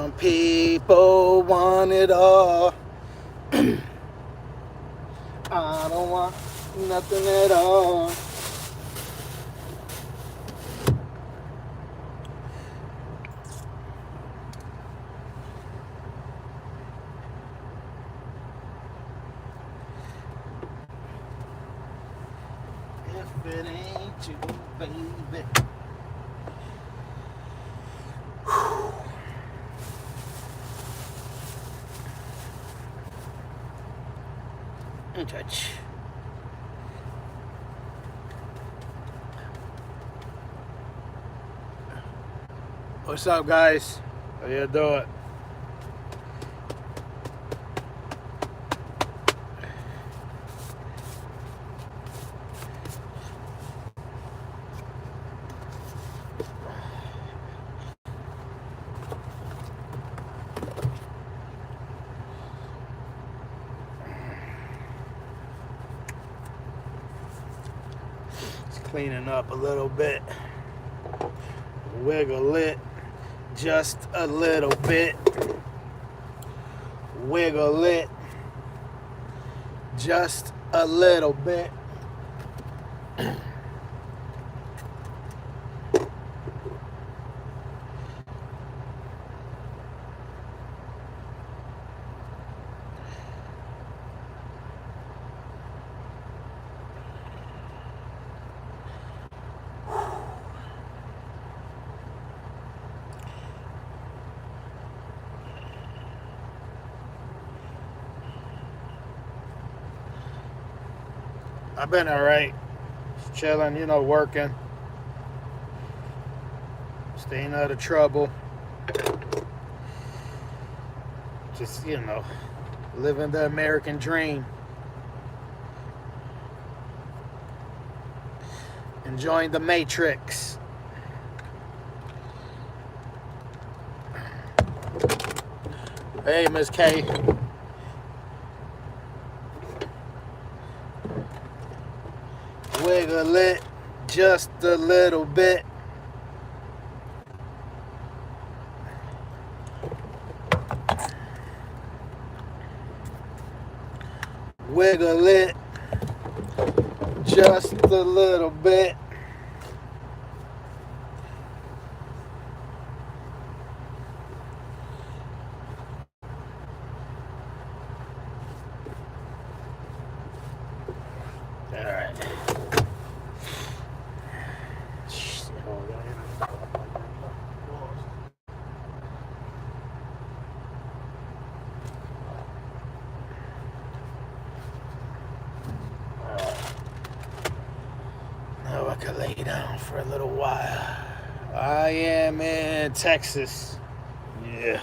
Some people want it all. I don't want nothing at all. If it ain't you, baby. Touch. What's up, guys? How you doing? Cleaning up a little bit. Wiggle it just a little bit. Wiggle it just a little bit. I've been alright. Just chilling, working. Staying out of trouble. Just, living the American dream. Enjoying the Matrix. Hey, Miss K. Wiggle it just a little bit. Wiggle it just a little bit. All right. Now I can lay down for a little while. I am in Texas. Yeah.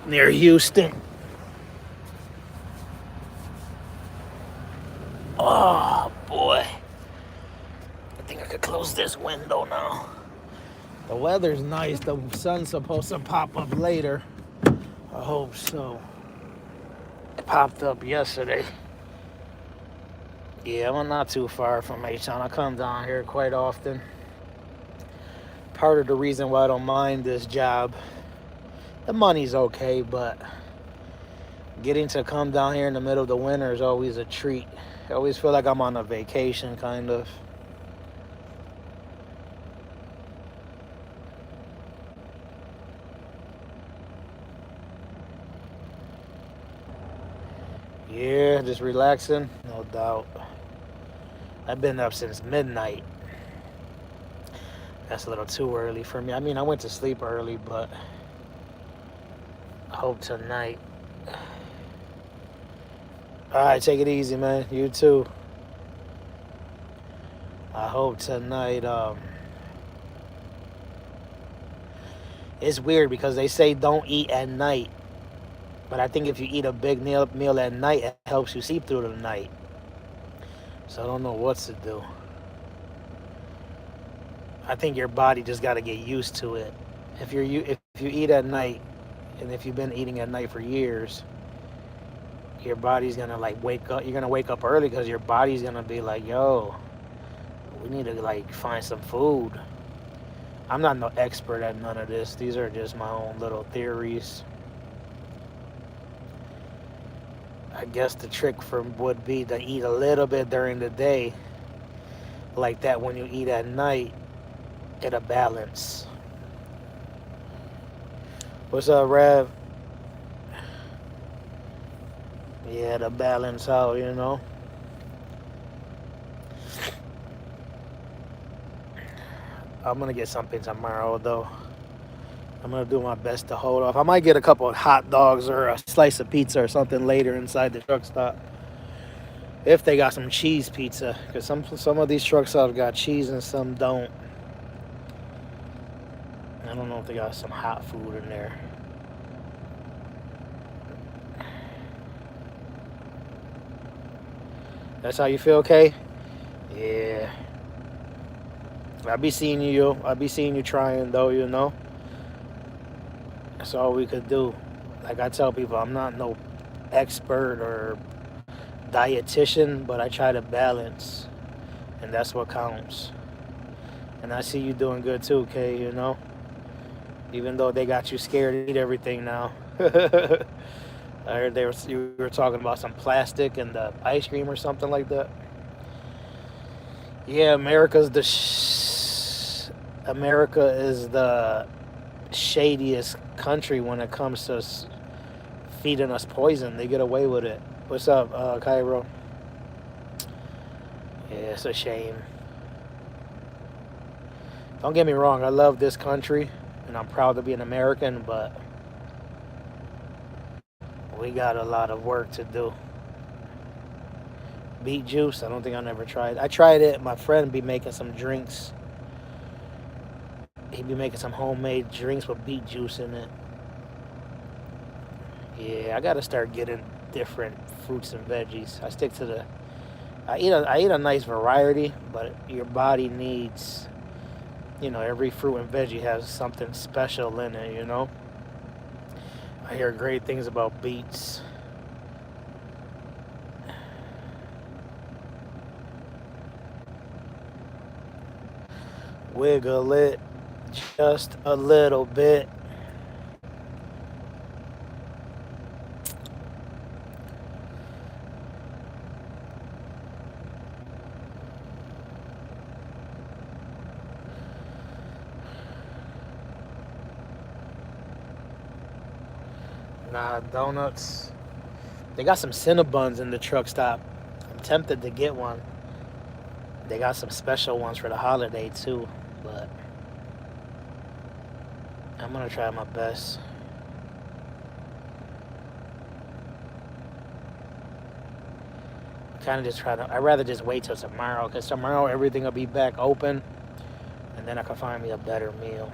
Near Houston. Oh, boy. I think I could close this window now. The weather's nice. The sun's supposed to pop up later. I hope so. It popped up yesterday. Yeah, I'm not too far from H-Town. I come down here quite often. Part of the reason why I don't mind this job, the money's okay, but getting to come down here in the middle of the winter is always a treat. I always feel like I'm on a vacation, kind of. Yeah, just relaxing, no doubt. I've been up since midnight. That's a little too early for me. I mean, I went to sleep early, but I hope tonight. All right, take it easy, man. You too. I hope tonight. It's weird because they say don't eat at night. But I think if you eat a big meal at night, it helps you sleep through the night. So I don't know what to do. I think your body just got to get used to it. If you eat at night, and if you've been eating at night for years, your body's gonna wake up. You're gonna wake up early because your body's gonna be like, "Yo, we need to find some food." I'm not no expert at none of this. These are just my own little theories. I guess the trick would be to eat a little bit during the day, like that. When you eat at night, it'll balance. What's up, Rev? Yeah, to balance out, you know. I'm gonna get something tomorrow, though. I'm gonna do my best to hold off. I might get a couple of hot dogs or a slice of pizza or something later inside the truck stop, if they got some cheese pizza, because some of these truck stops got cheese and some don't. I don't know if they got some hot food in there. That's how you feel, okay? Yeah. I be seeing you trying, though, you know. That's all we could do. Like I tell people, I'm not no expert or dietitian, but I try to balance, and that's what counts. And I see you doing good too, Kay, you know. Even though they got you scared to eat everything now. I heard you were talking about some plastic and the ice cream or something like that. Yeah, America is the shadiest country when it comes to feeding us poison. They get away with it. What's up, Cairo? Yeah, it's a shame. Don't get me wrong, I love this country and I'm proud to be an American, but we got a lot of work to do. Beet juice, I don't think I never tried. I tried it. My friend be making some drinks. He'd be making some homemade drinks with beet juice in it. Yeah, I gotta start getting different fruits and veggies. I eat a nice variety, but your body needs, every fruit and veggie has something special in it, you know? I hear great things about beets. Wiggle it just a little bit. Nah, donuts. They got some Cinnabons in the truck stop. I'm tempted to get one. They got some special ones for the holiday too, but I'm gonna try my best. I'd rather just wait till tomorrow, because tomorrow everything will be back open, and then I can find me a better meal.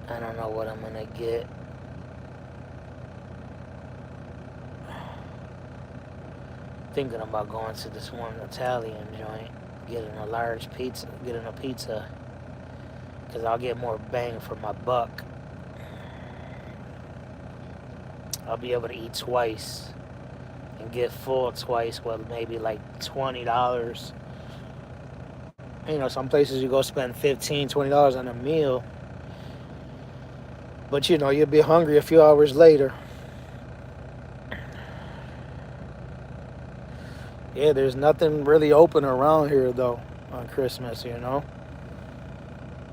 I don't know what I'm gonna get. Thinking about going to this one Italian joint, getting a pizza, because I'll get more bang for my buck. I'll be able to eat twice and get full twice with maybe like $20. Some places you go spend $15, $20 on a meal, but you'll be hungry a few hours later. Yeah, there's nothing really open around here though on Christmas,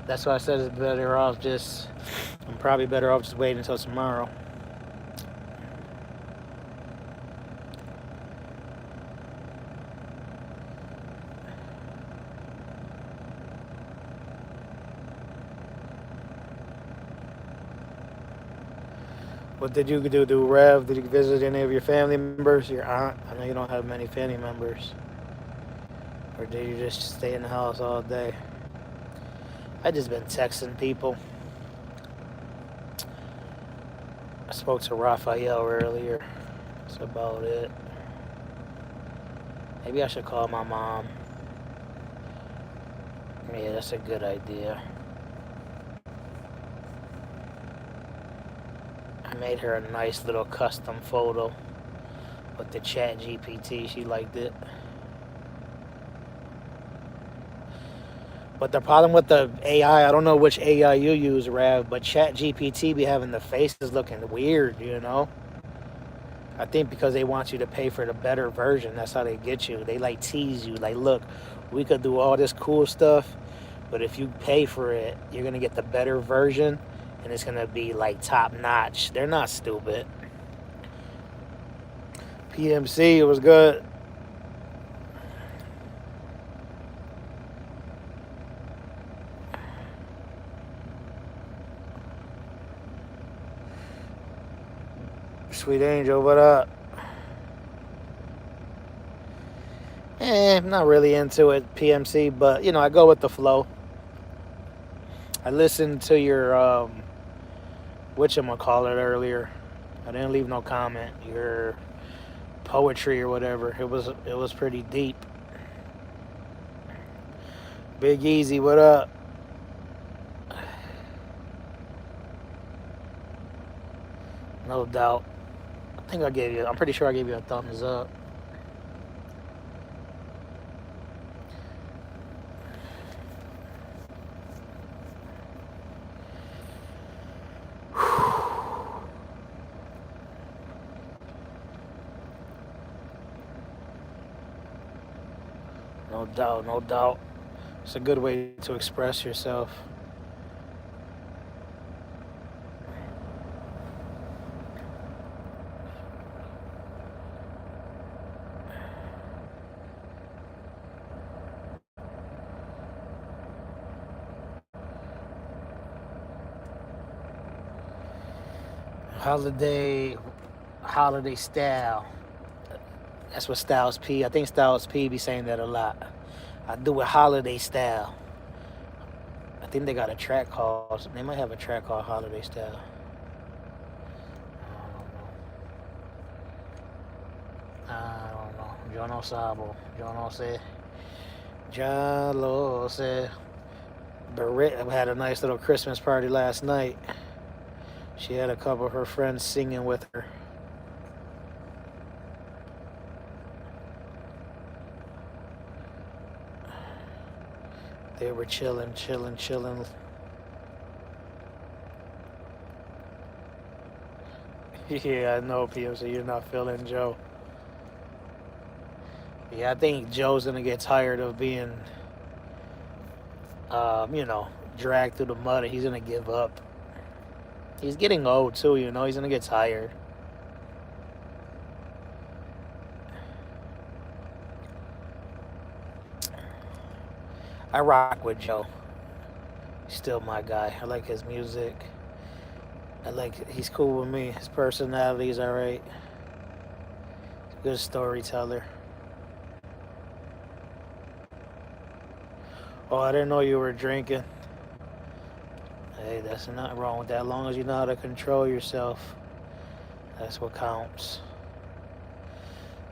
That's why I said I'm probably better off just waiting until tomorrow. What did you do, Rev? Did you visit any of your family members? Your aunt? I know you don't have many family members. Or did you just stay in the house all day? I just been texting people. I spoke to Raphael earlier. That's about it. Maybe I should call my mom. Yeah, that's a good idea. I made her a nice little custom photo But the Chat GPT, she liked it. But the problem with the AI, I don't know which AI you use, Rav, but Chat GPT be having the faces looking weird, you know? I think because they want you to pay for the better version. That's how they get you. They like tease you. Like, look, we could do all this cool stuff, but if you pay for it, you're going to get the better version, and it's going to be like top notch. They're not stupid. PMC, it was good. Sweet Angel, what up? I'm not really into it, PMC, but you know, I go with the flow. I listened to your whatchamacallit earlier. I didn't leave no comment. Your poetry or whatever. It was pretty deep. Big Easy, what up? No doubt. I'm pretty sure I gave you a thumbs up. No doubt, no doubt. It's a good way to express yourself. Holiday style. That's what Styles P. I think Styles P be saying that a lot. I do it holiday style. I think they got a track called. They might have a track called Holiday Style. I don't know. Yo no sabo. Yo no sé. Ya lo sé. Barrett had a nice little Christmas party last night. She had a couple of her friends singing with her. They were chilling. Yeah, I know, PMC, you're not feeling Joe. Yeah, I think Joe's gonna get tired of being, you know, dragged through the mud. He's gonna give up. He's getting old too, you know. He's gonna get tired. I rock with Joe. He's still my guy. I like his music. He's cool with me. His personality's alright. Good storyteller. Oh, I didn't know you were drinking. Hey, that's nothing wrong with that. As long as you know how to control yourself, that's what counts.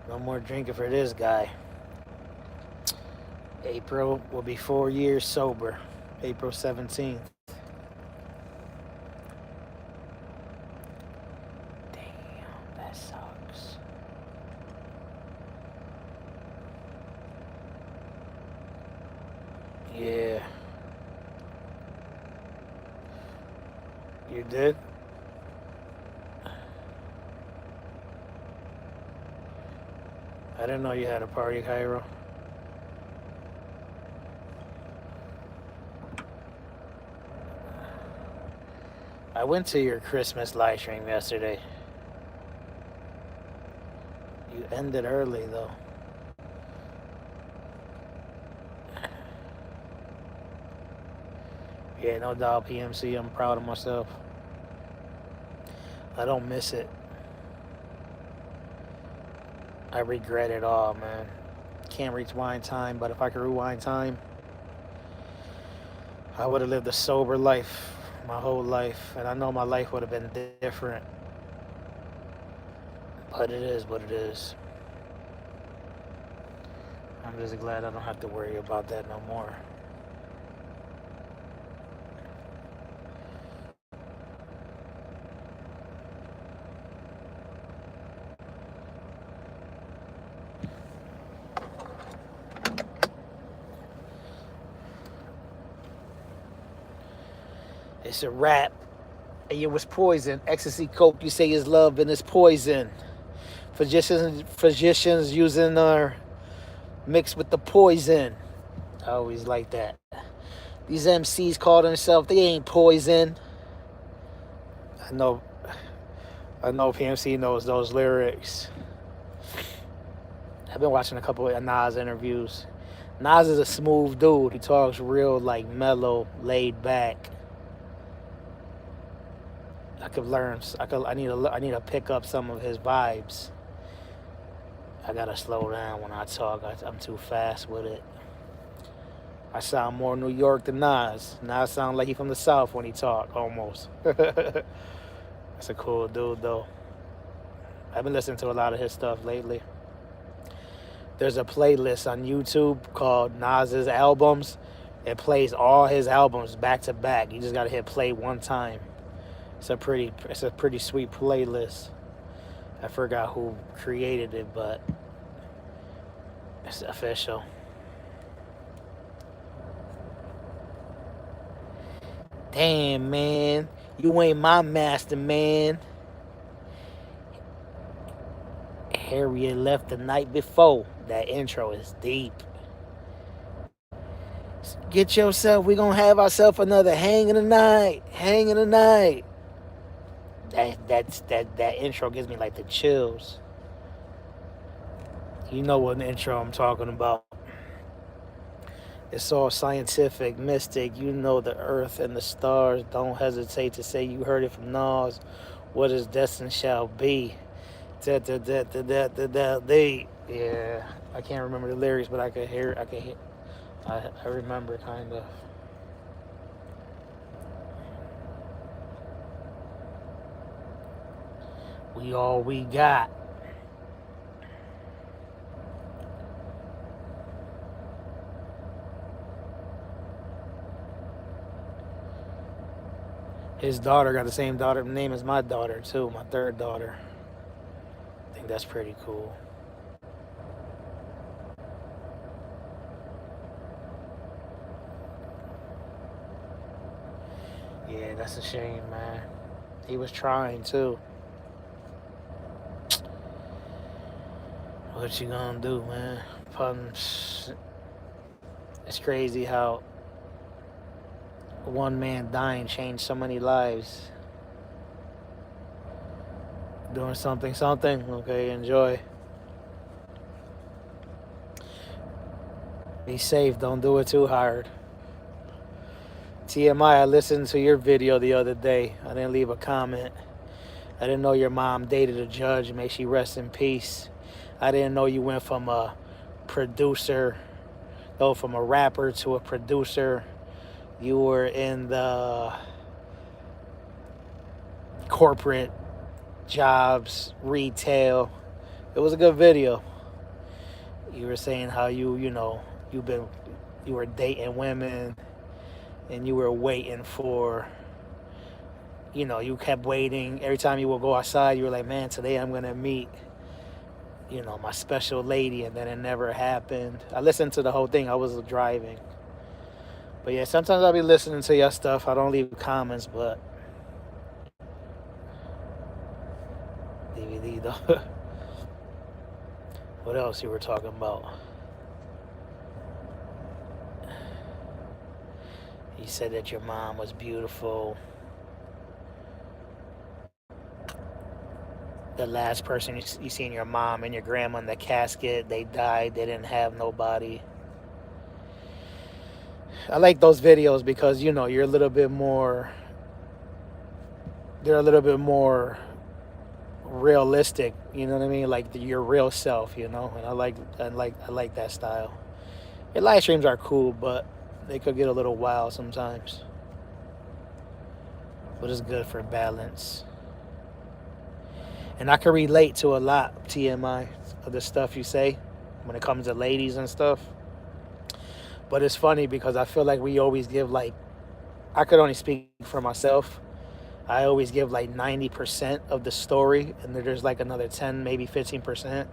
No more drinking for this guy. April will be 4 years sober. April 17th. Damn, that sucks. Yeah. You did? I didn't know you had a party, Cairo. I went to your Christmas live stream yesterday. You ended early, though. Yeah, no doubt, PMC. I'm proud of myself. I don't miss it. I regret it all, man. Can't rewind time, but if I could rewind time, I would have lived a sober life my whole life, and I know my life would have been different. But it is what it is. I'm just glad I don't have to worry about that no more. It's a rap. And it was poison. Ecstasy, coke, you say is love and it's poison. Physicians using our mixed with the poison. I always like that. These MCs call themselves, they ain't poison. I know PMC knows those lyrics. I've been watching a couple of Nas interviews. Nas is a smooth dude. He talks real like mellow, laid back. I need to pick up some of his vibes. I gotta slow down when I talk. I'm too fast with it. I sound more New York than Nas. Nas sound like he from the South when he talk, almost. That's a cool dude, though. I've been listening to a lot of his stuff lately. There's a playlist on YouTube called Nas's Albums. It plays all his albums back to back. You just gotta hit play one time. It's a pretty sweet playlist. I forgot who created it, but it's official. Damn, man. You ain't my master, man. Harriet left the night before. That intro is deep. Get yourself, we gonna have ourselves another hang in the night. Hang in the night. That intro gives me like the chills. You know what intro I'm talking about. It's all scientific, mystic. You know the earth and the stars. Don't hesitate to say you heard it from Nas. What is destined shall be. Yeah, I can't remember the lyrics, but I could hear. I remember kind of. We all we got. His daughter got the same name as my daughter, too, my third daughter. I think that's pretty cool. Yeah, that's a shame, man. He was trying, too. What you gonna do, man? It's crazy how one man dying changed so many lives. Doing something, okay, enjoy. Be safe, don't do it too hard. TMI, I listened to your video the other day. I didn't leave a comment. I didn't know your mom dated a judge. May she rest in peace. I didn't know you went from a rapper to a producer. You were in the corporate jobs, retail. It was a good video. You were saying how you were dating women and you were waiting for, you kept waiting. Every time you would go outside, you were like, man, today I'm going to meet, my special lady, and then it never happened. I listened to the whole thing. I was driving. But yeah, sometimes I'll be listening to your stuff. I don't leave comments, but DVD though. What else you were talking about? You said that your mom was beautiful. The last person you seen your mom and your grandma in the casket, they died. They didn't have nobody. I like those videos because, you're a little bit more, they're a little bit more realistic, you know what I mean? Like your real self, and I like that style. Your live streams are cool, but they could get a little wild sometimes. But it's good for balance. And I can relate to a lot, TMI, of the stuff you say when it comes to ladies and stuff. But it's funny because I feel like we always give I could only speak for myself. I always give 90% of the story, and there's another 10, maybe 15%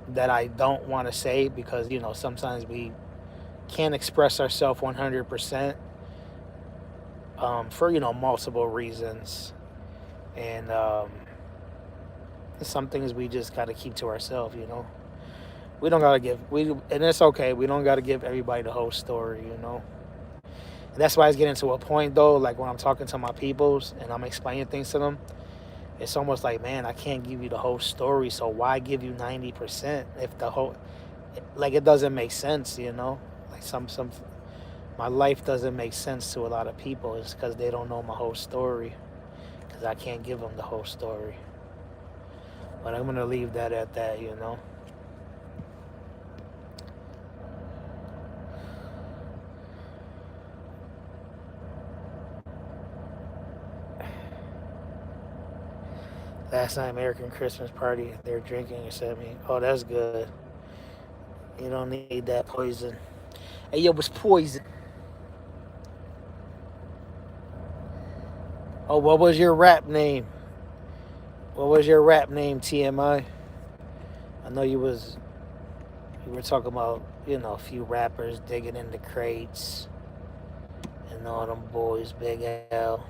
that I don't want to say because, sometimes we can't express ourselves 100%. for multiple reasons, and some things we just got to keep to ourselves. We don't gotta and it's okay. We don't gotta give everybody the whole story. And that's why it's getting to a point though. Like when I'm talking to my peoples and I'm explaining things to them, it's almost like, man, I can't give you the whole story. So why give you 90% if the whole, like, it doesn't make sense. Like some my life doesn't make sense to a lot of people. It's because they don't know my whole story. Because I can't give them the whole story. But I'm gonna leave that at that. Last night, American Christmas party, they're drinking and sent me. Oh, that's good. You don't need that poison. Hey, yo, it's poison. Oh, what was your rap name? What was your rap name, TMI? I know you were talking about, a few rappers digging into crates and all them boys, Big L.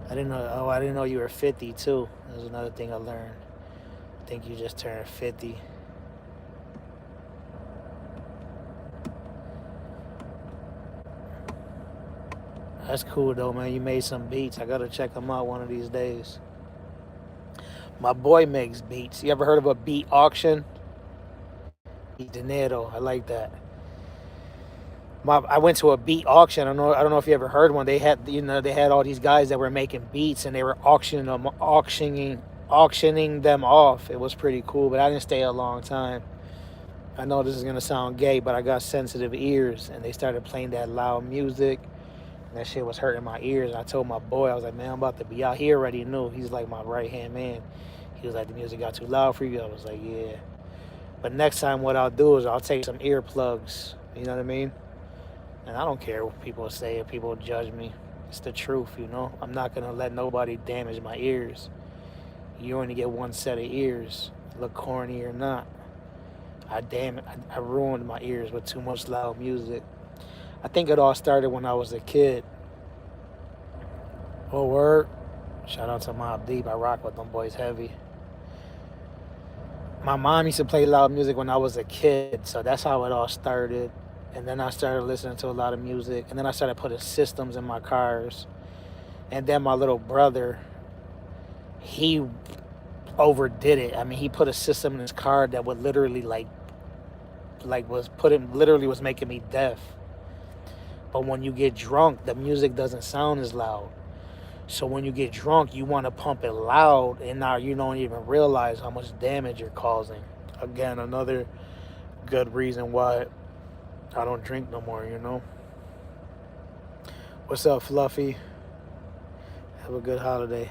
I didn't know you were 50 too. That's another thing I learned. I think you just turned 50. That's cool though, man. You made some beats. I gotta check them out one of these days. My boy makes beats. You ever heard of a beat auction? Dinero. I like that. I went to a beat auction. I don't know if you ever heard one. They had all these guys that were making beats and they were auctioning them off. It was pretty cool, but I didn't stay a long time. I know this is gonna sound gay, but I got sensitive ears and they started playing that loud music. And that shit was hurting my ears. And I told my boy, I was like, man, I'm about to be out. He already knew. He's like my right hand man. He was like, the music got too loud for you. I was like, yeah. But next time what I'll do is I'll take some earplugs. You know what I mean? And I don't care what people say if people judge me. It's the truth, I'm not going to let nobody damage my ears. You only get one set of ears, look corny or not. I ruined my ears with too much loud music. I think it all started when I was a kid. Oh, word. Shout out to Mobb Deep. I rock with them boys heavy. My mom used to play loud music when I was a kid, so that's how it all started. And then I started listening to a lot of music. And then I started putting systems in my cars. And then my little brother, he overdid it. I mean, he put a system in his car that would literally was making me deaf. But when you get drunk, the music doesn't sound as loud. So when you get drunk, you want to pump it loud, and now you don't even realize how much damage you're causing. Again, another good reason why I don't drink no more, What's up, Fluffy? Have a good holiday.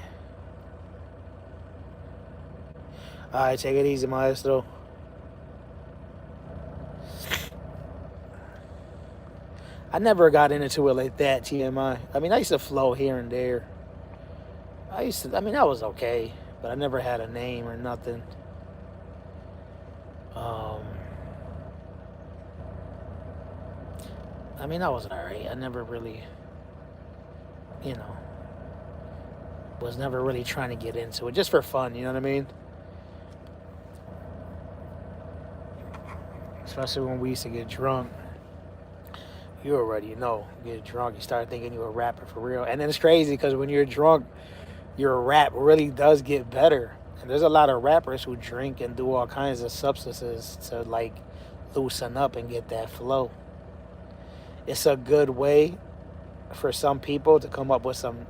All right, take it easy, maestro. I never got into it like that, TMI. I mean, I used to flow here and there. I was okay, but I never had a name or nothing. I was alright. I never really, was never really trying to get into it, just for fun, you know what I mean? Especially when we used to get drunk. You already know, get drunk, you start thinking you're a rapper for real. And then it's crazy because when you're drunk, your rap really does get better. And there's a lot of rappers who drink and do all kinds of substances to loosen up and get that flow. It's a good way for some people to come up with some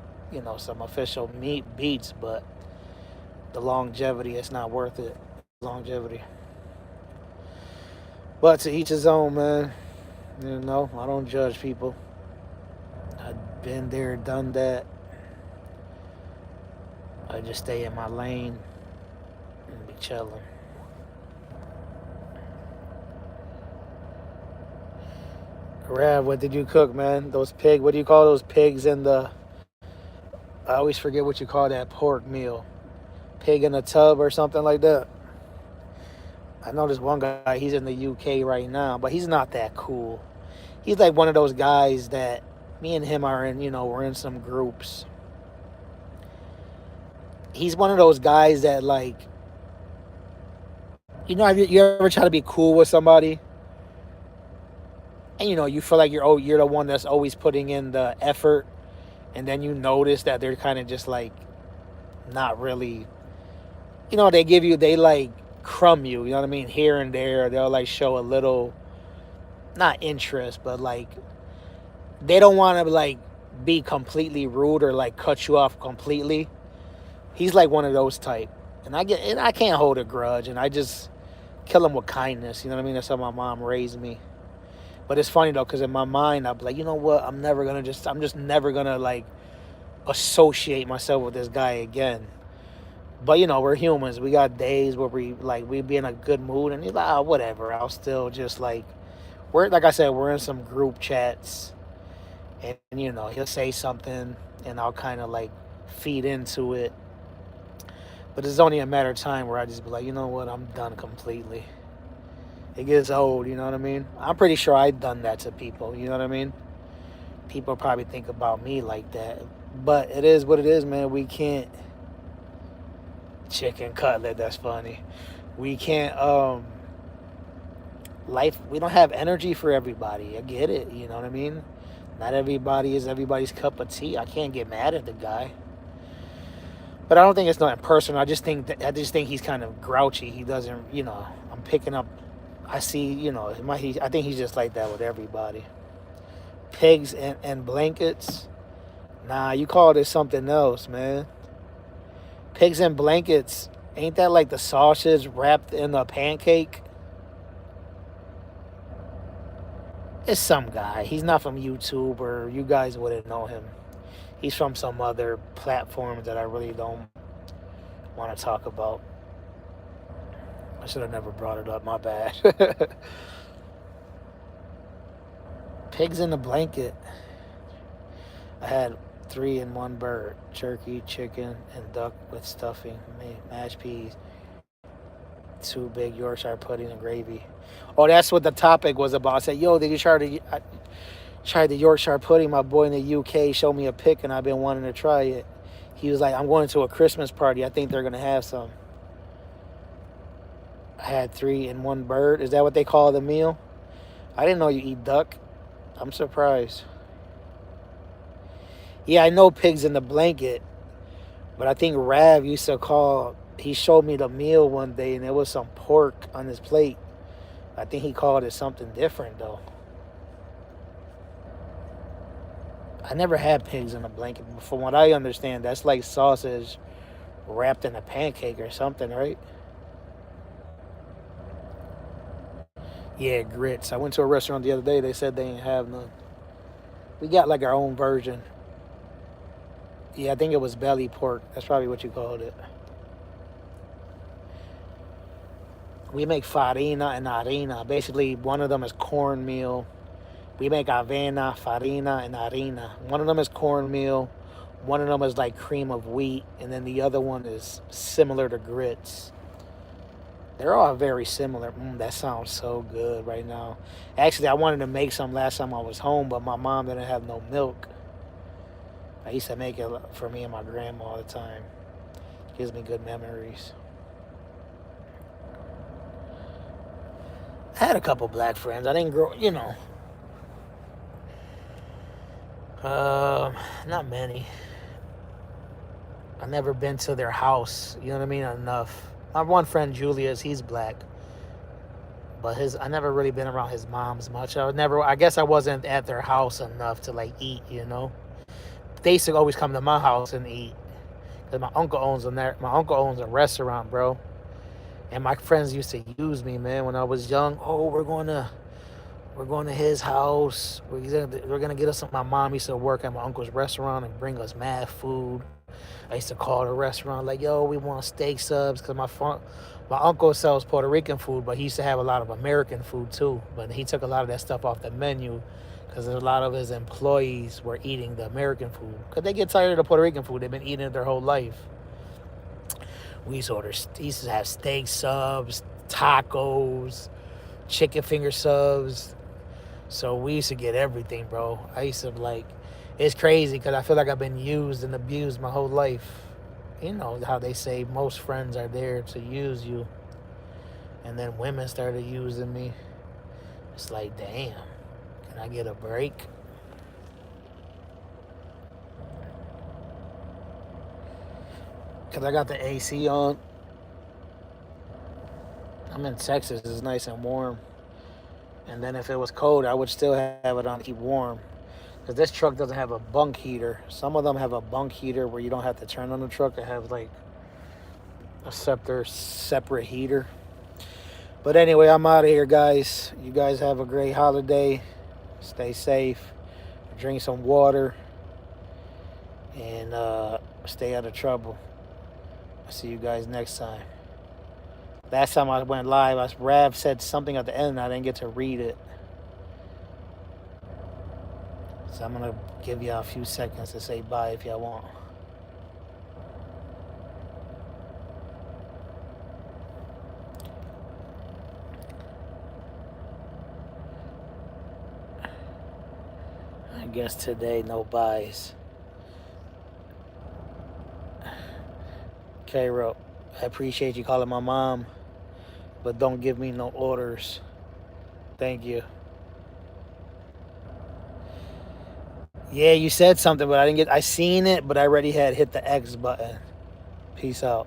official beats, but the longevity, it's not worth it. Longevity. But to each his own, man. I don't judge people. I've been there, done that. I just stay in my lane and be chilling. Rav, what did you cook, man? What do you call those pigs in the... I always forget what you call that pork meal. Pig in a tub or something like that. I know this one guy, he's in the UK right now, but he's not that cool. He's like one of those guys that Me and him are in, we're in some groups. He's one of those guys that, like, have you ever try to be cool with somebody, and you feel like you're the one that's always putting in the effort, and then you notice that they're kind of just like not really, they like crumb you, you know what I mean, here and there. They'll like show a little, not interest, but like they don't want to like be completely rude or like cut you off completely. He's like one of those type, and I can't hold a grudge, and I just kill him with kindness. You know what I mean? That's how my mom raised me. But it's funny though, because in my mind, I'm like, you know what? I'm just never gonna like associate myself with this guy again. But we're humans. We got days where we be in a good mood, and he's like, oh, whatever. I'll still just like, like I said, we're in some group chats, and he'll say something, and I'll kind of like feed into it. But it's only a matter of time where I just be like, you know what? I'm done completely. It gets old, you know what I mean? I'm pretty sure I've done that to people, you know what I mean? People probably think about me like that. But it is what it is, man. We can't... Chicken cutlet, that's funny. We can't, we don't have energy for everybody. I get it, you know what I mean? Not everybody is everybody's cup of tea. I can't get mad at the guy. But I don't think it's nothing personal. I just think he's kind of grouchy. He doesn't, I'm picking up... I see, I think he's just like that with everybody. Pigs and blankets. Nah, you call this something else, man. Pigs and blankets. Ain't that like the sausage wrapped in a pancake? It's some guy. He's not from YouTube, or you guys wouldn't know him. He's from some other platform that I really don't want to talk about. I should have never brought it up. My bad. Pigs in a blanket. I had 3 in one bird: turkey, chicken, and duck with stuffing, mashed peas, 2 big Yorkshire pudding, and gravy. Oh, that's what the topic was about. I said, yo, did you try the Yorkshire pudding? My boy in the UK showed me a pic, and I've been wanting to try it. He was like, I'm going to a Christmas party. I think they're going to have some. I had 3 in one bird. Is that what they call the meal? I didn't know you eat duck. I'm surprised. Yeah, I know pigs in the blanket, but I think Rav used to he showed me the meal one day, and there was some pork on his plate. I think he called it something different, though. I never had pigs in a blanket. From what I understand, that's like sausage wrapped in a pancake or something, right? Yeah, grits. I went to a restaurant the other day. They said they didn't have none. We got like our own version. Yeah, I think it was belly pork. That's probably what you called it. We make farina and harina. Basically, one of them is cornmeal. We make avena, farina, and harina. One of them is cornmeal. One of them is like cream of wheat. And then the other one is similar to grits. They're all very similar. That sounds so good right now. Actually, I wanted to make some last time I was home, but my mom didn't have no milk. I used to make it for me and my grandma all the time. It gives me good memories. I had a couple black friends. I didn't grow, not many. I've never been to their house, you know what I mean, enough. My one friend, Julius, he's black. But I never really been around his moms much. I guess I wasn't at their house enough to like eat, They used to always come to my house and eat. Cause my uncle owns a restaurant, bro. And my friends used to use me, man, when I was young. Oh, we're going to his house. We're gonna get us some. My mom used to work at my uncle's restaurant and bring us mad food. I used to call the restaurant like, yo, we want steak subs, because my uncle sells Puerto Rican food, but he used to have a lot of American food too. But he took a lot of that stuff off the menu because a lot of his employees were eating the American food because they get tired of the Puerto Rican food. They've been eating it their whole life. He used to have steak subs, tacos, chicken finger subs. So we used to get everything, bro. I used to It's crazy because I feel like I've been used and abused my whole life. You know how they say most friends are there to use you. And then women started using me. It's like, damn, can I get a break? Because I got the AC on. I'm in Texas. It's nice and warm. And then if it was cold, I would still have it on to keep warm. Because this truck doesn't have a bunk heater. Some of them have a bunk heater where you don't have to turn on the truck. It has like a separate heater. But anyway, I'm out of here, guys. You guys have a great holiday. Stay safe. Drink some water. And stay out of trouble. I'll see you guys next time. Last time I went live, Rav said something at the end and I didn't get to read it. So I'm going to give y'all a few seconds to say bye if y'all want. I guess today, no buys. Cairo, I appreciate you calling my mom, but don't give me no orders. Thank you. Yeah, you said something, but I didn't get. I seen it, but I already had hit the X button. Peace out.